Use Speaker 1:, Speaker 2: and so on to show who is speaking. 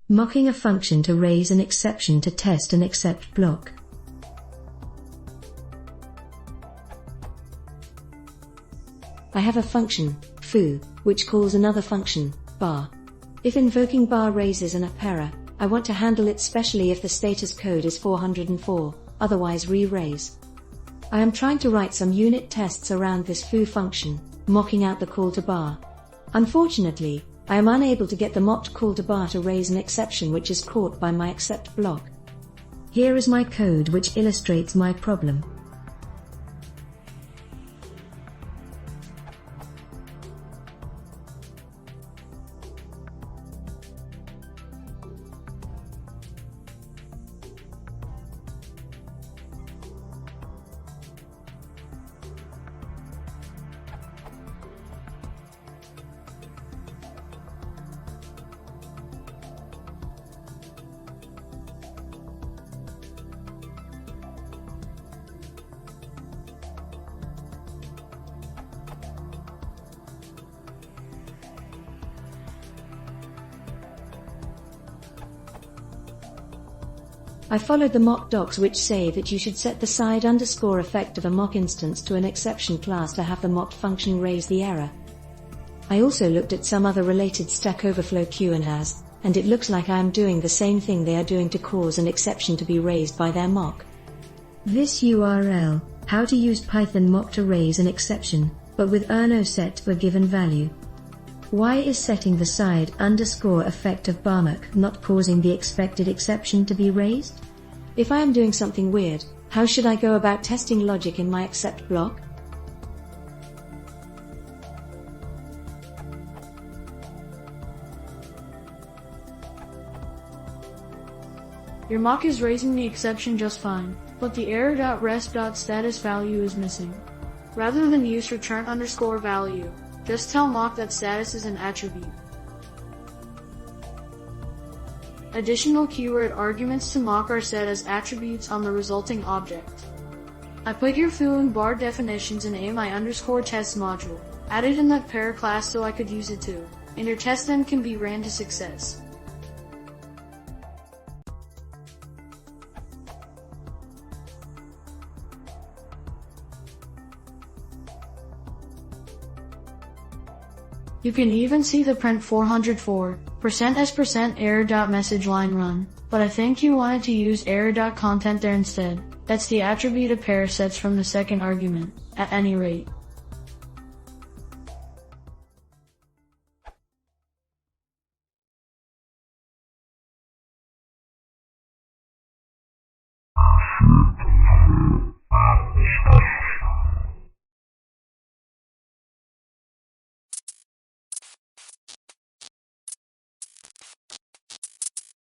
Speaker 1: Mocking a function to raise an exception to test an except block. I have a function, foo, which calls another function, bar. If invoking bar raises an up error, I want to handle it specially if the status code is 404, otherwise re-raise. I am trying to write some unit tests around this foo function, mocking out the call to bar. Unfortunately, I am unable to get the mocked call to bar to raise an exception which is caught by my except block. Here is my code which illustrates my problem. I followed the mock docs which say that you should set the side underscore effect of a mock instance to an exception class to have the mocked function raise the error. I also looked at some other related Stack Overflow Q&As, and it looks like I am doing the same thing they are doing to cause an exception to be raised by their mock. This URL, how to use pythonmock to raise an exception, but with no set to a given value. Why is setting the side underscore effect of barmock not causing the expected exception to be raised? If I am doing something weird, how should I go about testing logic in my except block?
Speaker 2: Your mock is raising the exception just fine, but the error.rest.status value is missing. Rather than use return underscore value, just tell mock that status is an attribute. Additional keyword arguments to mock are set as attributes on the resulting object. I put your foo and bar definitions in ami_test module, added in that pair class so I could use it too, and your test then can be ran to success. You can even see the print 404 %s%error.message line run, but I think you wanted to use error.content there instead. That's the attribute a pair sets from the second argument, at any rate.